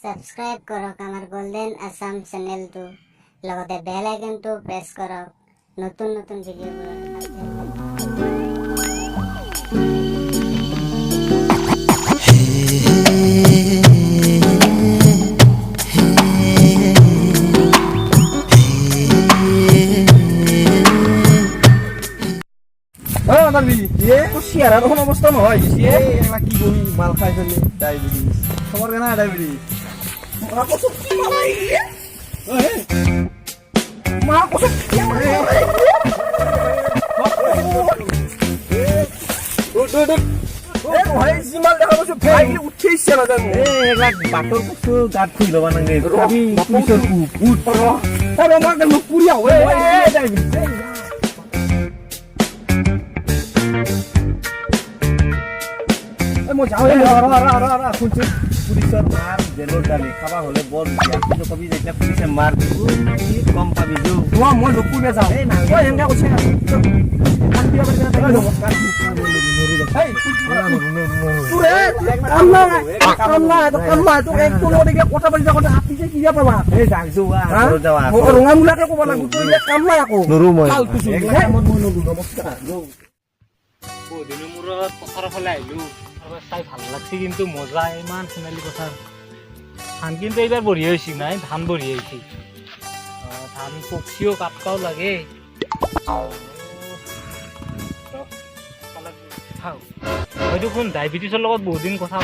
subscribe কৰক আমাৰ golden Assam চেনেলটো লগতে বেল আইকনটো প্ৰেছ কৰক নতুন নতুন ভিডিঅ'বোৰ অৱস্থা নহয় কি বহি মাল খাই ফেলি ডায়েবেটিছ খবৰ কেনা ডায়েবেটিছ বাটৰ কচু গাত খুই ল'ব নাগে মই যাওঁ শুনছো পুলিচৰ মাৰ জেলৰ দালি খাবা হ'লে বৰ বিয়া কবি যেতিয়া পুলিচে মাৰ কম পাবি মই নুপুৰে যাওঁ এনেকৈ কৈছে কথা পাতি থাকোঁতে হাতী যে কি পাবা ৰঙামূলাকে ক'ব লাগিব কাম নাই আকৌ নৰো মই নমস্কাৰ বহুদিনৰ মূৰত পথাৰৰ ফালে আহিলোঁ চাই ভাল লাগছে কিন্তু মজা ইমান সোণালী পথাৰ ধান কিন্তু এইবাৰ বঢ়িয়া হৈছে নাই ধান বঢ়িয়া হৈছে ধান পক্ষীও কাটকাও লাগে মই দেখোন ডায়েবেটিছৰ লগত বহুত দিন কথা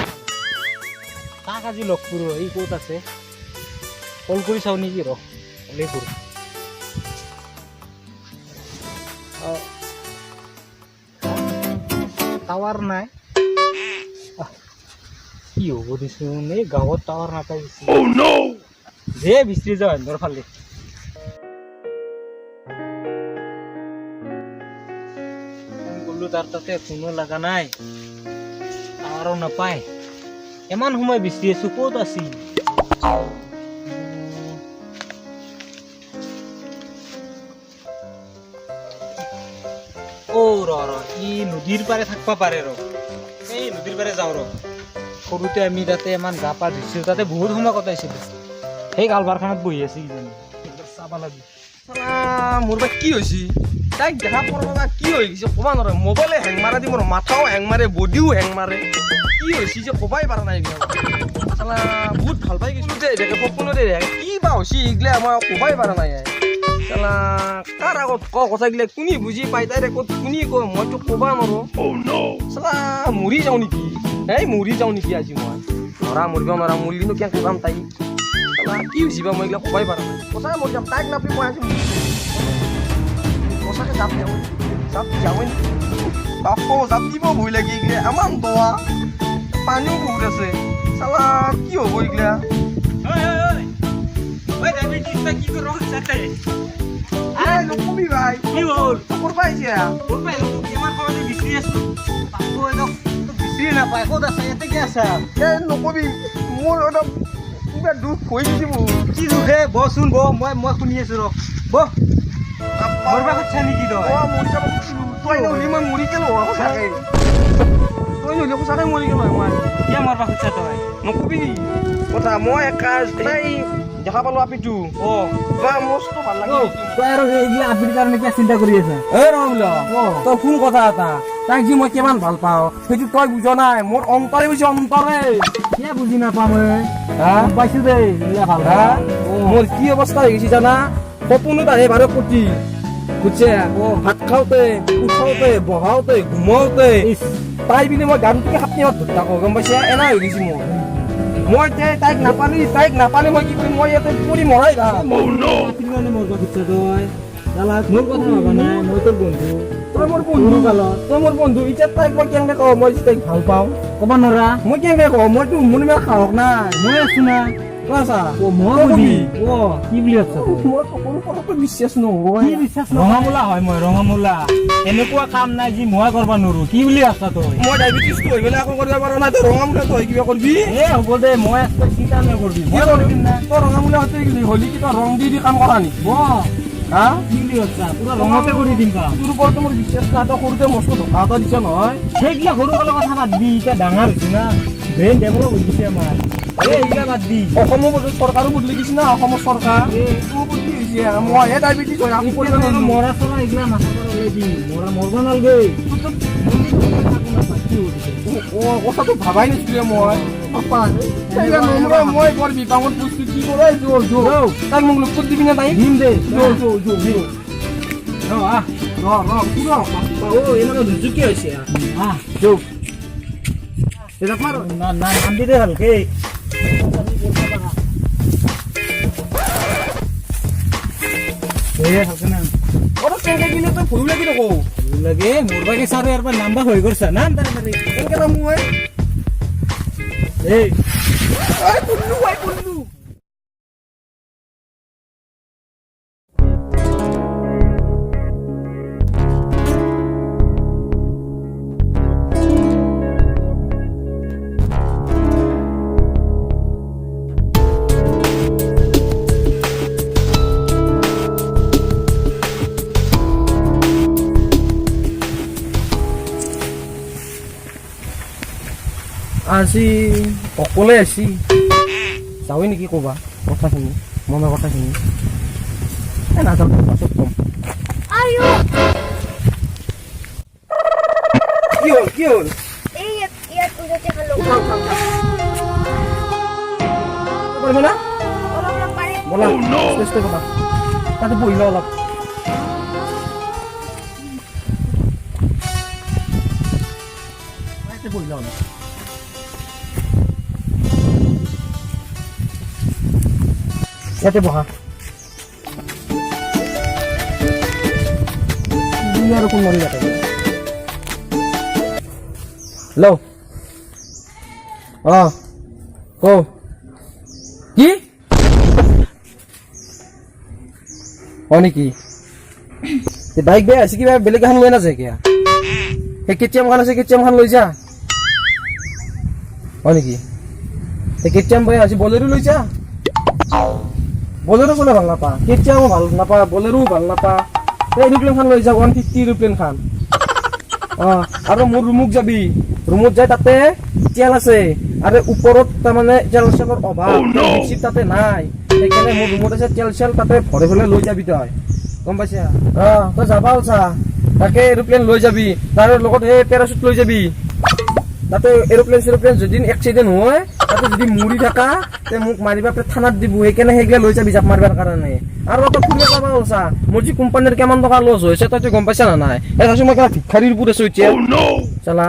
তাক আজি লগ কৰোঁ এই ক'ত আছে কল কৰি চাওঁ নেকি কলেই কৰোঁ টাৱাৰ নাই কি হ'ব দেচোন এই গাঁৱত টাৱাৰ নাপাই যে বিচাৰি যাওঁ এন্দৰ ফালে গ'লো তাৰ তাতে ফোনো লগা নাই টাৱাৰো নাপায় ইমান সময় বিচাৰি আছো ক'ত আছিল ই নদীৰ পাৰে থাকবা পাৰে এই নদীৰ পাৰে যাওঁ সৰুতে আমি তাতে ইমান গা পা ধুইছিলোঁ তাতে বহুত সময় কটাইছিলোঁ সেই কালভাৰখনত বহি আছে কিজানি চাব লাগিব মোৰ বা কি হৈছে তাইক দেখা পোৱাৰ বা কি হৈ গৈছে ক'ব নোৱাৰে মোবাইলে হেং মাৰা দি মোৰ মাথাও হেং মাৰে বডিও হেং মাৰে কি হৈছে যে ক'বাই পৰা নাই চালা বহুত ভাল পাই গৈছোঁ যে এনেকৈ সপোনতে কি বা হৈছে এইগিলা মই ক'বাই পৰা নাই চালা কাৰ আগত ক কথাগিলা কোনে বুজি পাই তাই ক'ত কোনে কয় মইতো ক'বা নোৱাৰো চালা মৰি যাওঁ নেকি মৰি যাওঁ নেকি আজি মই মৰিব নোৱাৰা মৰিলেনো কেনেকৈ যাম তাই চালা কি হৈছে বা মই এইগিলা ক'বাই পৰা নাই সঁচাকৈ মৰি যাম তাইক নাপাই মই আজি সঁচাকৈ জাপ দিওঁ জাপ যাওঁ বাপো জাপ দিব ভয় লাগি এইগিলা ইমান দোৱা পানীও বহুত আছে চালা কি হ'ব এইগিলা নকবি ভাই কি হ'ল ক'ৰ পাইছে বিচাৰি নাপায় ক'ত আছে ইয়াতে কি আছা নকবি মোৰ একদম কিবা দুখ হৈ গৈছে মোৰ কি দুখে বচোন মই শুনি আছো মৰবা খুজিছা নেকি তই নহ'লে মই মৰি গেলো সঁচাকৈ তই নহ'লে সঁচাকৈ মৰি গেলো মই কিয় মৰবা খুজিছা তই নকবি কথা মই তাই দেখা পালো আপিটো বা মস্ত ভাল লাগে তই আৰু এইগিলা আপিৰ কাৰণে কিয় চিন্তা কৰি আছা তই শুন কথা এটা তাইক যি মই কিমান ভাল পাওঁ সেইটো তই বুজ নাই মোৰ অন্তৰে বুজি অন্তৰে কিয় বুজি নাপাম পাইছো দেই ভাল মোৰ কি অৱস্থা হৈ গৈছে জানা সপোনত আহে বাৰ প্ৰতি বুজছে ভাত খাওঁতে উঠাওঁতে বহাওঁতে ঘুমাওঁতে তাই বুলি মই গানটোকে সাপনি ধৰি থাকোঁ গম পাইছে এনে হৈ গৈছে মই তাইক নাপালে মই কি কৰিম মই ইয়াতে পৰি মৰাই যাম মৰবা খুজিছা তই মোৰ কথা ভাবা নাই মই তোৰ বন্ধু তই মোৰ বন্ধু এতিয়া তাইক মই কেনেকৈ কওঁ মই তাইক ভাল পাওঁ ক'ব নোৱাৰা মই কেনেকৈ কওঁ মইতো মোৰ ইমান সাহস নাই মই আছো না তই আছা কি বুলি আছা মোৰ সকলো কথাটো বিশ্বাস নহ'ব ৰঙামূলা হয় মই ৰঙামূলা এনেকুৱা কাম নাই যি মই কৰিব নোৱাৰো কি বুলি আছা তই মই ডায়েবেটিছটো হৈ গ'লে একো কৰিব পৰা নাই তই ৰঙামূলা তই কিবা কৰিবি হ'ব দে মই আছো চিন্তা নকৰিবি মই কৰিম না তই ৰঙামূলা হতে হ'লি কি তই ৰং দি কাম কৰা নেকি হা কি বুলি আছা পুৰা ৰঙতে কৰি দিম কাম তোৰ ওপৰত মোৰ বিশ্বাস নাই তই সৰুতে মস্ত ধোকা এটা দিছ নহয় সেইগিলা সৰু কালৰ কথা বাদ দি এতিয়া ডাঙৰ হৈছে না ব্ৰেইন ডেভেলপ হৈ গৈছে আমাৰ এইগিলা বাদ দি অসমৰ চৰকাৰো বদলি দিছে না অসমৰ চৰকাৰ এইটো বদলি হৈছে মইহে ডায়েবেটিছ হয় আমি কৰিব নোৱাৰো মৰা চৰা এইগিলা মাথা পৰা ওলাই দি মৰব নালগে কথাটো ভাবাই নাছিলো মই মই বৰ বিপাঙত বস্তু কি কৰে তাক মোক লোকত দিবি না তাই দিম দে কি হৈছে নাম দি দে ভালকে ভুল লাগি নকৌ লাগে মোৰ বাকে চাৰে এবাৰ নাম্বাৰ হৈ গৈছে না তাৰে এনেকে নাম মই এই আজি অকলে আছি যাওঁৱে নেকি ক'বা কথাখিনি মনৰ কথাখিনি নাযাওঁ পাছত ক'ম কি হ'ল পাৰিব না ব'লা চেষ্টা কৰা তাতে বহি লওঁ অলপ বহি লওঁ অলপ ইয়াতে বহা আৰু কোন মৰি যাতে হেল্ল' কওঁ কি হয় নেকি বাইক বেয়া আছে কিবা বেলেগ এখন লৈ নাযায় কিয়া সেই কেটিএম খান আছে কেটিএম খান লৈ যা হয় নেকি সেই কেটিএম বেয়া আছে বলেৰো লৈ যা বলেৰো চলে ভাল নাপা কেতিয়াও ভাল নাপা বলেৰো ভাল নাপা এই এৰোপ্লেন খান লৈ যা 150 এৰোপ্লেন খান আৰু মোৰ ৰুমত যাবি ৰুমত যাই তাতে তেল আছে আৰু ওপৰত তাৰমানে তেল চেলৰ অভাৱ তাতে নাই সেইকাৰণে মোৰ ৰুমত আছে তেল চেল তাতে ভৰাই পেলাই লৈ যাবি তই গম পাইছা তই যাবা ওচা তাকে এৰোপ্লেন লৈ যাবি তাৰ লগত এই পেৰাচুট লৈ যাবি তাতে এৰোপ্লেন চেৰোপ্লেন যদি এক্সিডেণ্ট হয় তাতে যদি মৰি থাকা তে মোক মাৰিবা থানাত দিব সেইকাৰণে সেইগিলা লৈ যাবি জাপ মাৰিবৰ কাৰণে আৰু তই ফুৰিব যাবা ওচা মোৰ যি কোম্পানীৰ কিমান টকা লছ হৈছে তইতো গম পাইছা না নাই চাইছো মই ভিক্ষাৰীৰ ওপৰত আছো এতিয়া চালা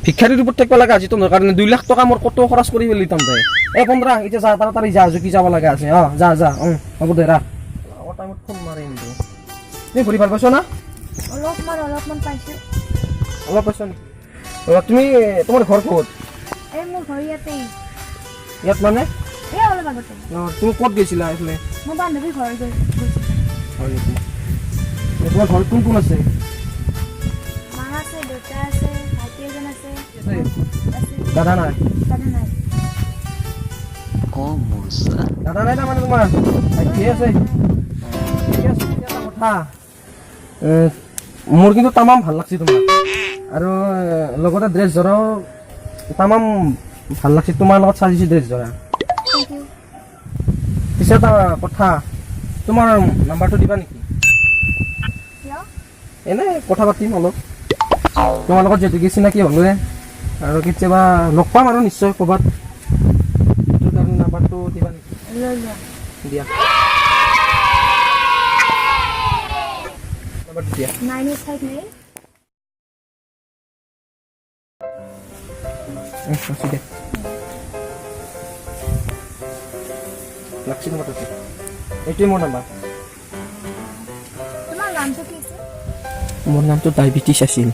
ভিক্ষাৰীৰ ওপৰত থাকিব লাগে আজি তোমাৰ কাৰণে 2 লাখ টকা মোৰ কত খৰচ কৰি পেলি তহঁতে এই 15 এতিয়া যা তাড়াতাড়ি যা জুকি যাব লগা আছে যা হ'ব দে ৰাখ টাইমত ফোন মাৰিম দে তুমি ঘূৰি ভাল পাইছ না অলপমান পাইছো অলপ পাইছ তুমি তোমাৰ ঘৰ ক'ত এই মোৰ ঘৰ ইয়াত মানে এই অলপ আগতে তুমি ক'ত গৈছিলা এইফালে মোৰ বান্ধৱীৰ ঘৰ গৈছিলো হয় নেকি তোমাৰ ঘৰত কোন কোন আছে মা আছে দেউতা আছে ভাইটি এজন আছে দাদা নাই দাদা নাই তাৰমানে তোমাৰ ভাইটি আছে ঠিক আছে এটা কথা মোৰ কিন্তু তামাম ভাল লাগছে তোমাক আৰু লগতে ড্ৰেছ যোৰাও তামাম ভাল লাগছে তোমাৰ লগত চাজিছে ড্ৰেছ যোৰা পিছে এটা কথা তোমাৰ নাম্বাৰটো দিবা নেকি এনে কথা পাতিম অলপ তোমাৰ লগত যিহেতুকে চিনাকি হ'লোৱে আৰু কেতিয়াবা লগ পাম আৰু নিশ্চয় ক'ৰবাত সেইটো কাৰণে নাম্বাৰটো দিবা নেকি দিয়া নাম্বাৰটো দিয়া 9859 আছে দে লাগছে তোমাৰ তাতে এইটোৱে মোৰ নাম্বাৰ তোমাৰ নামটো কি আছে মোৰ নামটো ডায়েবেটিছ আছিল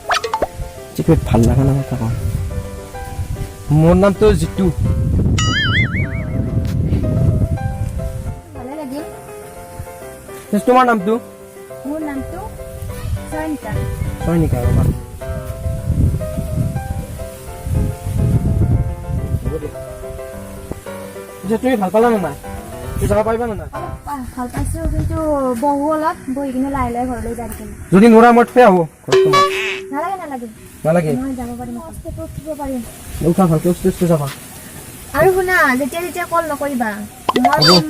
যিটো ভাল লগা নাম এটা কওঁ মোৰ নামটো জিতু ভালে লাগিল তোমাৰ নামটো মোৰ নামটো চয়নিকা চয়নিকা ৰ'বা তুমি ভাল পালা নে নাই তুমি যাব পাৰিবা নে নাই ভাল পাইছো কিন্তু বহু অলপ বহি কিনে লাহে লাহে ঘৰলৈ যাই থাকিম যদি নোৱাৰা মই থৈ আহোঁ ঘৰত তোমাৰ নালাগে নালাগে মই যাব পাৰিম কষ্টটো উঠিব পাৰিম উঠা ভালকৈ উঠি যাবা আৰু শুনা যেতিয়া যেতিয়া কল নকৰিবা মই ফোন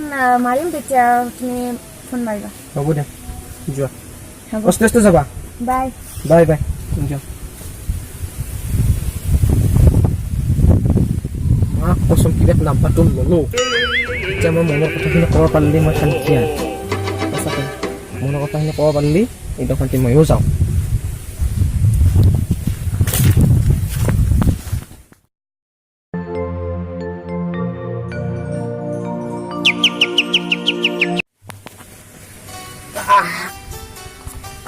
মাৰিম তেতিয়া তুমি ফোন মাৰিবা হ'ব দে যোৱা হ'ব অষ্টেষ্ট যাবা বাই বাই বাই যোৱা মাক কচোন কিবা নাম্বাৰটো ল'লো এতিয়া মই মনৰ কথাখিনি ক'ব পাৰিলে মই শান্তি আৰু সঁচাকৈ মনৰ কথাখিনি ক'ব পাৰিলে একদম শান্তি ময়ো যাওঁ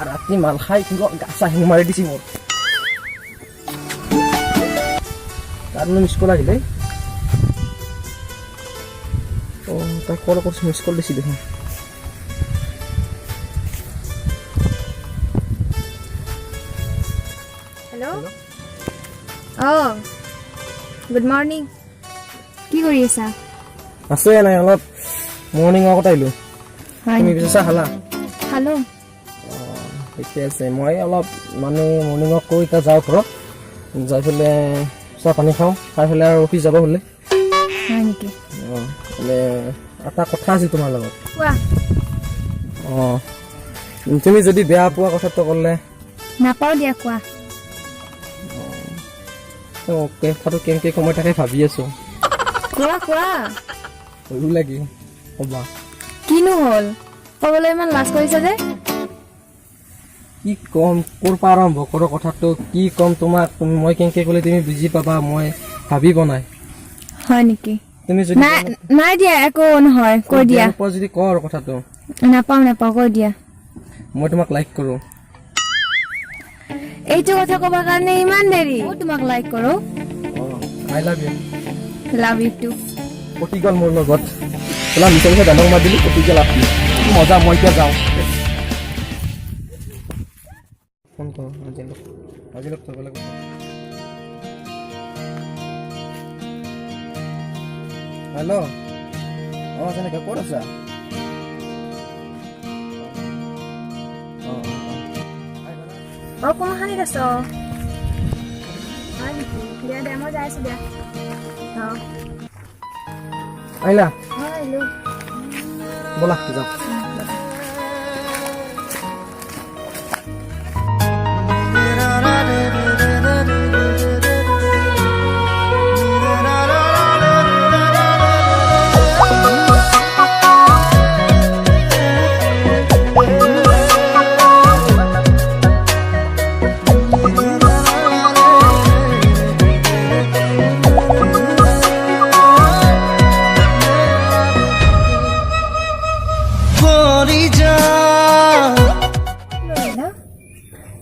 ৰাতি মাল খাই কিবা গা চা হেং মাৰি দিছে মোৰ তাৰমানে মিছ কল আহিলে তাই কল কৰিছে মিছ কল দিছে দেখোন হেল্ল' অঁ গুড মৰ্ণিং কি কৰি আছা আছো নাই অলপ মৰ্ণিং ৱাকত আহিলোঁ তুমি পিছে চাহ খালা খালোঁ ঠিকে আছে মই অলপ মানে মৰ্ণিং ৱাক কৰি এতিয়া যাওঁ ঘৰত যাই পেলাই চাহ পানী খাওঁ খাই পেলাই আৰু অফিচ যাব হ'লে হয় নেকি মানে এটা কথা আছিল তোমাৰ লগত কোৱা অঁ তুমি যদি বেয়া পোৱা কথাটো ক'লে নাপাওঁ দিয়া কোৱা কথাটো কেনেকৈ কমাই থাকে ভাবি আছোঁ কোৱা কোৱা ভয়ো লাগি ক'বা কিনো হ'ল ক'বলৈ ইমান লাজ কৰিছা যে কি ক'ম ক'ৰ পৰা আৰম্ভ কৰোঁ কথাটো কি ক'ম তোমাক মই কেনেকৈ ক'লে তুমি বুজি পাবা মই ভাবি বনাই হয় নেকি তুমি যদি নাই দিয়া একো নহয় কৈ দিয়া পোৱা যদি কওঁ আৰু কথাটো নাপাওঁ কৈ দিয়া মই তোমাক লাইক কৰোঁ এইটো কথা ক'বৰ কাৰণে ইমান দেৰি মই তোমাক লাইক কৰোঁ I love you love you too কটি গ'ল মোৰ লগত তোমাৰ মিছা মিছা দামক মাৰ দিলোঁ কটি গ'ল আপুনি মজা মই এতিয়া যাওঁ ফোন কৰোঁ আজিলৈ থ'ব লাগিব হেল্ল' অঁ তেনেকৈ ক'ত আছা অঁ কোনখানিত আছ হয় নেকি দিয়া দিয়া মই যাই আছোঁ দিয়া অঁ আহিলা অঁ আহিলোঁ ব'লা যাওঁ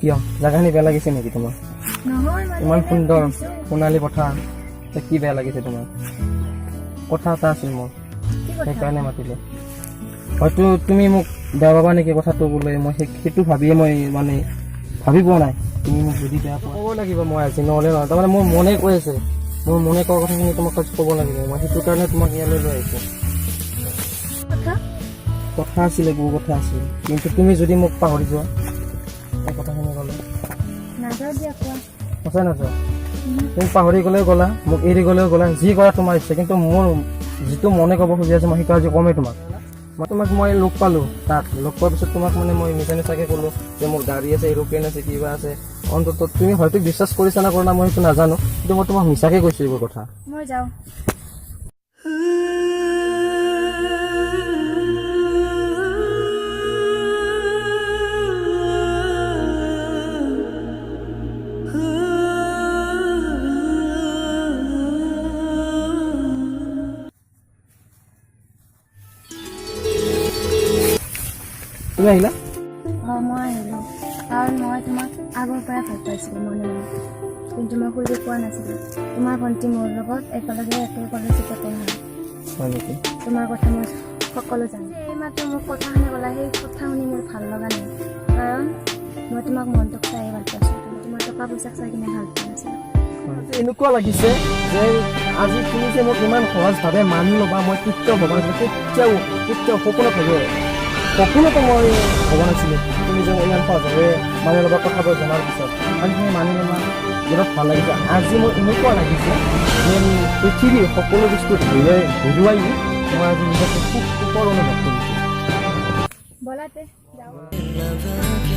কিয় জেগাখিনি বেয়া লাগিছে নেকি তোমাৰ নহয় মানে ইমান সুন্দৰ সোণালী পথাৰ কি বেয়া লাগিছে তোমাৰ কথা এটা আছিল মোৰ সেইকাৰণে মাতিলোঁ হয়তো তুমি মোক বেয়া পাবা নেকি কথাটো বোলে মই সেইটো ভাবিয়ে মই মানে ভাবি পোৱা নাই তুমি মোক যদি বেয়া পোৱা ক'ব লাগিব মই আজি নহ'লে নহয় তাৰমানে মোৰ মনে কৈ আছে মোৰ মনে কোৱা কথাখিনি তোমাক ক'ব লাগিব মই সেইটো কাৰণে তোমাক ইয়ালৈ লৈ আহিছোঁ কথা আছিলে বহু কথা আছিল কিন্তু তুমি যদি মোক পাহৰি যোৱা এই কথাখিনি ক'লে নাযাওঁ দিয়া কোৱা সঁচাই নাযাওঁ তুমি পাহৰি গ'লেও গ'লা মোক এৰি গ'লেও গ'লা যি কৰা তোমাৰ ইচ্ছা কিন্তু মোৰ যিটো মনে ক'ব খুজি আছে মই সেইটো আজি কমেই তোমাক মই লগ পালোঁ তাত লগ পোৱাৰ পিছত তোমাক মানে মই মিছা মিছাকৈ ক'লোঁ যে মোৰ গাড়ী আছে এৰোপ্লেন আছে কিবা আছে অন্তত তুমি হয়তো বিশ্বাস কৰিছা না কৰা না মই সেইটো নাজানো কিন্তু মই তোমাক মিছাকৈ কৈছোঁ এইবোৰ কথা মই যাওঁ তুমি আহিলা অঁ মই আহিলোঁ কাৰণ মই তোমাক আগৰ পৰাই ভাল পাইছিলোঁ মনে মনে কিন্তু মই সুযোগ পোৱা নাছিলোঁ তোমাৰ ভণ্টি মোৰ লগত একেলগে একে কলেজতে পঢ়া হয় নেকি তোমাৰ কথা মই সকলো জানো এইমাত্ৰ মোক কথা শুনি ক'লা সেই কথা শুনি মোৰ ভাল লগা নাই কাৰণ মই তোমাক মনটোক চাই ভাল পাইছোঁ তোমাৰ টকা পইচাক চাই কিনে ভাল পোৱা নাছিলোঁ এনেকুৱা লাগিছে যে আজি তুমি যে মোক ইমান সহজভাৱে মানি ল'বা মই কেতিয়াও ভবা নাছিলোঁ কেতিয়াও সপোনতো মই ভবা নাছিলোঁ তুমি যে ইমান সহজভাৱে মানি ল'বা কথাবোৰ জনাৰ পিছত আজি তুমি মানি ল'বা বিৰাট ভাল লাগিছে আজি মোৰ এনেকুৱা লাগিছে যেন পৃথিৱীৰ সকলো বস্তু হেৰুৱাই মই আজি নিজকে খুব সুখৰ অনুভৱ কৰিছোঁ বলাতে যাওঁ